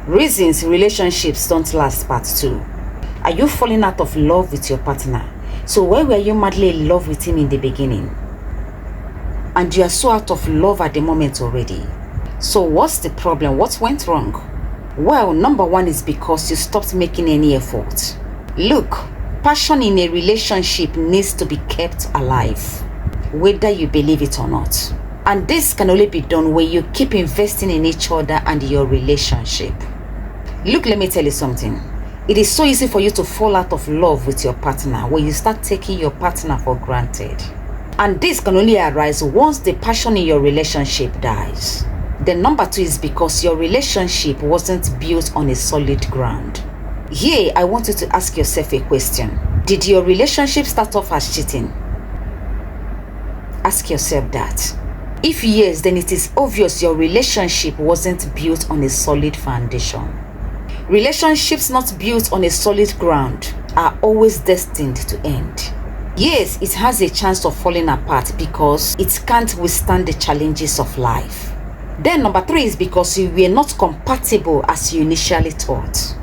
Reasons relationships don't last, part 2. Are you falling out of love with your partner? So why were you madly in love with him in the beginning? And you are so out of love at the moment already. So what's the problem? What went wrong? Well, number 1 is because you stopped making any effort. Look, passion in a relationship needs to be kept alive, whether you believe it or not. And this can only be done when you keep investing in each other and your relationship. Look, let me tell you something. It is so easy for you to fall out of love with your partner when you start taking your partner for granted. And this can only arise once the passion in your relationship dies. Then number 2 is because your relationship wasn't built on a solid ground. Here, I want you to ask yourself a question. Did your relationship start off as cheating? Ask yourself that. If yes, then it is obvious your relationship wasn't built on a solid foundation. Relationships not built on a solid ground are always destined to end. Yes, it has a chance of falling apart because it can't withstand the challenges of life. Then number 3 is because you were not compatible as you initially thought.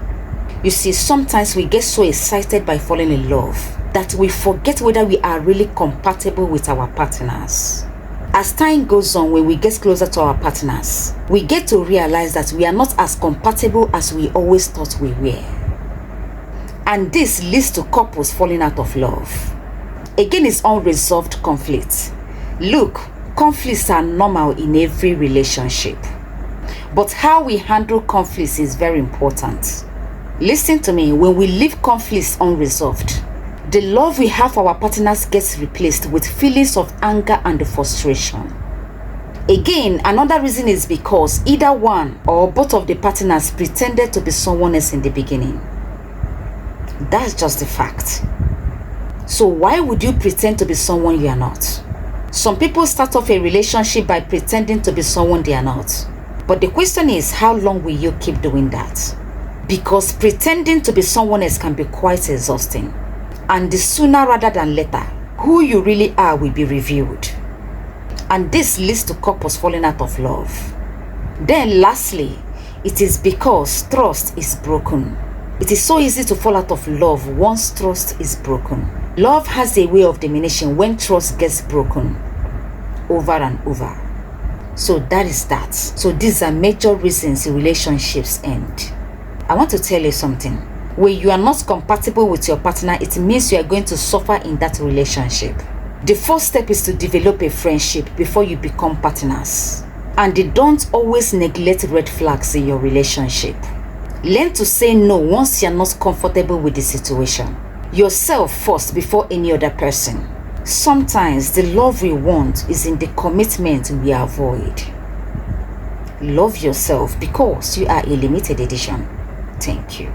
You see, sometimes we get so excited by falling in love that we forget whether we are really compatible with our partners. As time goes on, when we get closer to our partners, we get to realize that we are not as compatible as we always thought we were. And this leads to couples falling out of love. Again, it's unresolved conflict. Look, conflicts are normal in every relationship. But how we handle conflicts is very important. Listen to me, when we leave conflicts unresolved, the love we have for our partners gets replaced with feelings of anger and frustration. Again, another reason is because either one or both of the partners pretended to be someone else in the beginning. That's just a fact. So why would you pretend to be someone you are not? Some people start off a relationship by pretending to be someone they are not. But the question is, how long will you keep doing that? Because pretending to be someone else can be quite exhausting. And the sooner rather than later, who you really are will be revealed. And this leads to couples falling out of love. Then lastly, it is because trust is broken. It is so easy to fall out of love once trust is broken. Love has a way of diminishing when trust gets broken over and over. So that is that. So these are major reasons relationships end. I want to tell you something. When you are not compatible with your partner, it means you are going to suffer in that relationship. The first step is to develop a friendship before you become partners. And don't always neglect red flags in your relationship. Learn to say no once you are not comfortable with the situation. Yourself first before any other person. Sometimes the love we want is in the commitment we avoid. Love yourself because you are a limited edition. Thank you.